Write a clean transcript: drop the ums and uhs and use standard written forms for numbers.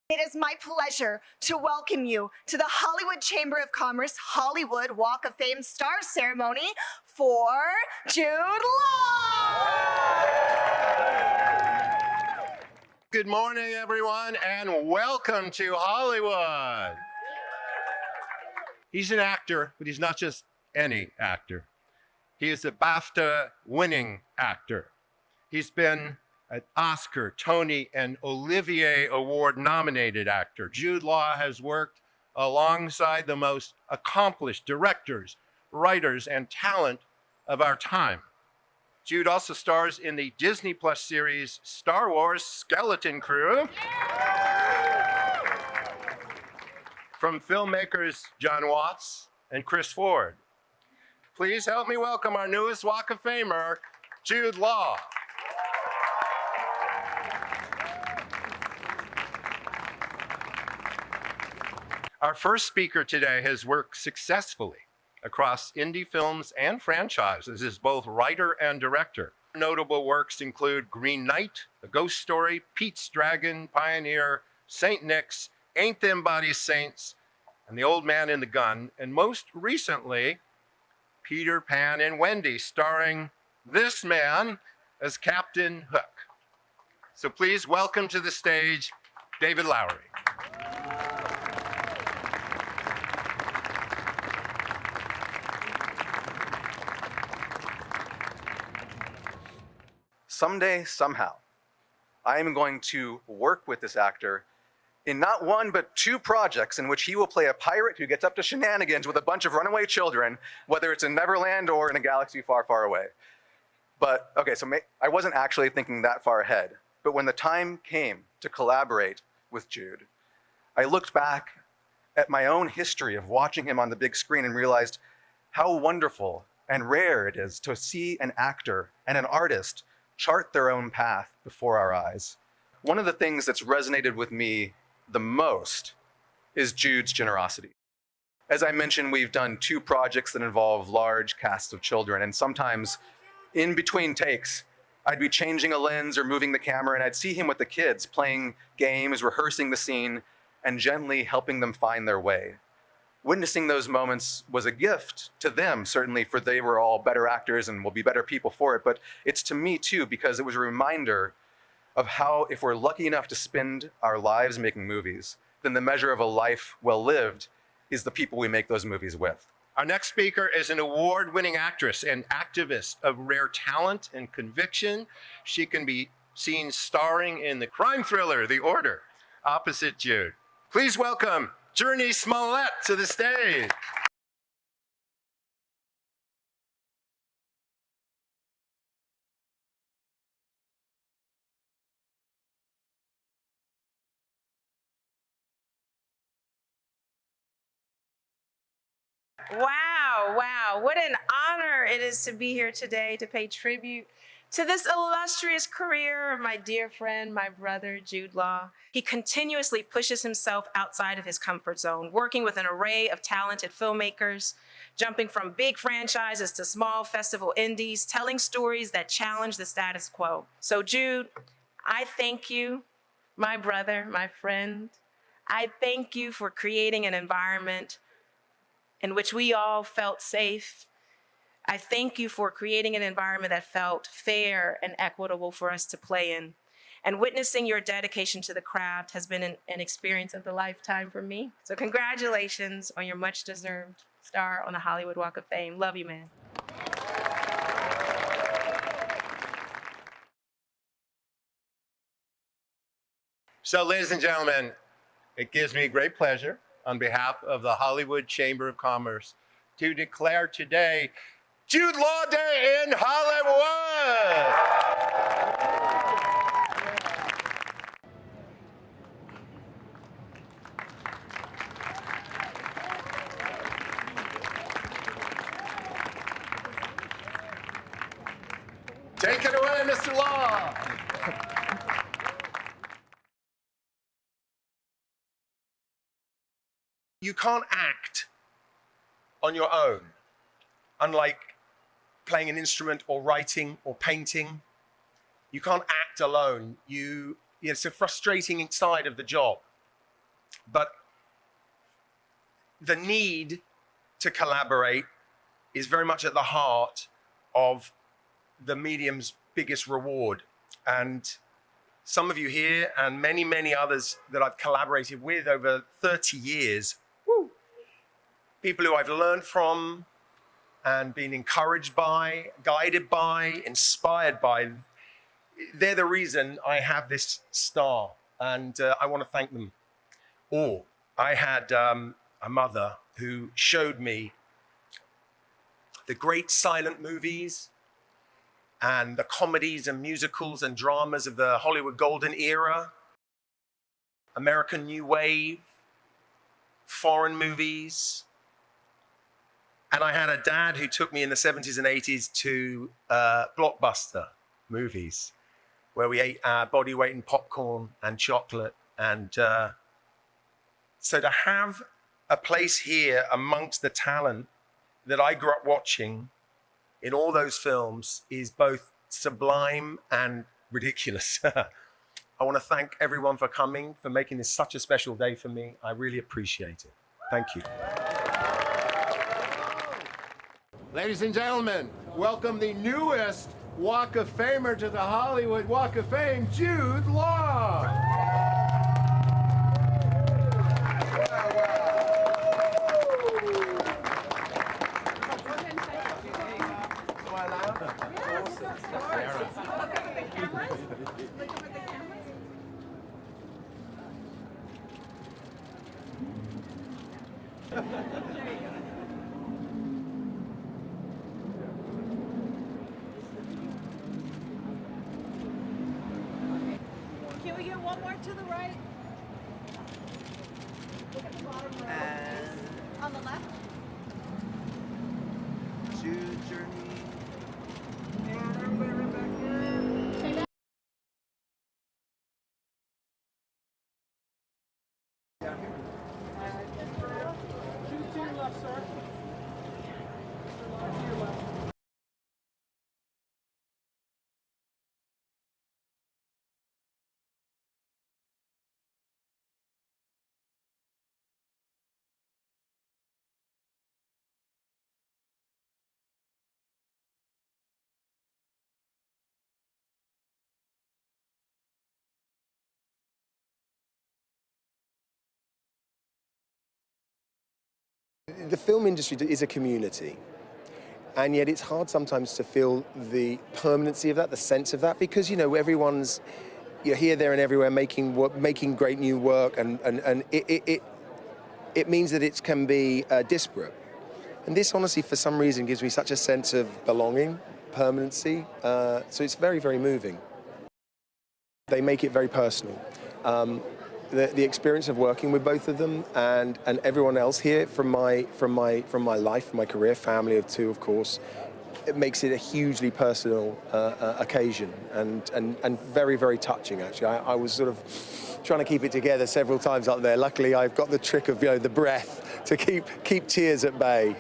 It is my pleasure to welcome you to the Hollywood Chamber of Commerce Hollywood Walk of Fame Star Ceremony for Jude Law. Good morning, everyone, and welcome to Hollywood. He's an actor, but he's not just any actor. He is a BAFTA-winning actor. He's been an Oscar, Tony, and Olivier Award-nominated actor. Jude Law has worked alongside the most accomplished directors, writers, and talent of our time. Jude also stars in the Disney Plus series Star Wars Skeleton Crew. From filmmakers John Watts and Chris Ford. Please help me welcome our newest Walk of Famer, Jude Law. Our first speaker today has worked successfully across indie films and franchises as both writer and director. Notable works include Green Knight, A Ghost Story, Pete's Dragon, Pioneer, Saint Nick's, Ain't Them Body Saints, and The Old Man and the Gun, and most recently, Peter Pan and Wendy, starring this man as Captain Hook. So please welcome to the stage, David Lowery. Someday, somehow, I am going to work with this actor in not one, but two projects in which he will play a pirate who gets up to shenanigans with a bunch of runaway children, whether it's in Neverland or in a galaxy far, far away. But, okay, so I wasn't actually thinking that far ahead, but when the time came to collaborate with Jude, I looked back at my own history of watching him on the big screen and realized how wonderful and rare it is to see an actor and an artist chart their own path before our eyes. One of the things that's resonated with me the most is Jude's generosity. As I mentioned, we've done two projects that involve large casts of children, and sometimes in between takes, I'd be changing a lens or moving the camera, and I'd see him with the kids playing games, rehearsing the scene, and gently helping them find their way. Witnessing those moments was a gift to them, certainly, for they were all better actors and will be better people for it, but it's to me too, because it was a reminder of how, if we're lucky enough to spend our lives making movies, then the measure of a life well lived is the people we make those movies with. Our next speaker is an award-winning actress and activist of rare talent and conviction. She can be seen starring in the crime thriller, The Order, opposite Jude. Please welcome Journey Smollett to the stage. Wow, what an honor it is to be here today to pay tribute to this illustrious career of my dear friend, my brother, Jude Law. He continuously pushes himself outside of his comfort zone, working with an array of talented filmmakers, jumping from big franchises to small festival indies, telling stories that challenge the status quo. So Jude, I thank you, my brother, my friend. I thank you for creating an environment in which we all felt safe. I thank you for creating an environment that felt fair and equitable for us to play in. And witnessing your dedication to the craft has been an experience of the lifetime for me. So congratulations on your much deserved star on the Hollywood Walk of Fame. Love you, man. So, ladies and gentlemen, it gives me great pleasure on behalf of the Hollywood Chamber of Commerce to declare today Jude Law Day in Hollywood. Take it away, Mr. Law. You can't act on your own, unlike playing an instrument or writing or painting. You can't act alone. It's a frustrating side of the job. but the need to collaborate is very much at the heart of the medium's biggest reward. And some of you here and many, many others that I've collaborated with over 30 years, people who I've learned from and been encouraged by, guided by, inspired by, they're the reason I have this star. And I want to thank them all. I had a mother who showed me the great silent movies and the comedies and musicals and dramas of the Hollywood Golden Era, American New Wave, foreign movies. And I had a dad who took me in the 70s and 80s to blockbuster movies where we ate our body weight in popcorn and chocolate. And so to have a place here amongst the talent that I grew up watching in all those films is both sublime and ridiculous. I want to thank everyone for coming, for making this such a special day for me. I really appreciate it. Thank you. Ladies and gentlemen, welcome the newest Walk of Famer to the Hollywood Walk of Fame, Jude Law. Can we get one more to the right? Look at the bottom row. On the left? Jude journey. And everybody right back here. Say that. Jude to your left, sir. Mr. Lodge to your left. The film industry is a community, and yet it's hard sometimes to feel the permanency of that, the sense of that, because, you know, everyone's, you're here, there, and everywhere making great new work, and it means that it can be disparate. And this, honestly, for some reason, gives me such a sense of belonging, permanency, so it's very, very moving. They make it very personal. The experience of working with both of them and everyone else here from my life, from my career, family of two, of course, it makes it a hugely personal occasion and very, very touching, actually. I was sort of trying to keep it together several times up there. Luckily, I've got the trick of, you know, the breath to keep tears at bay.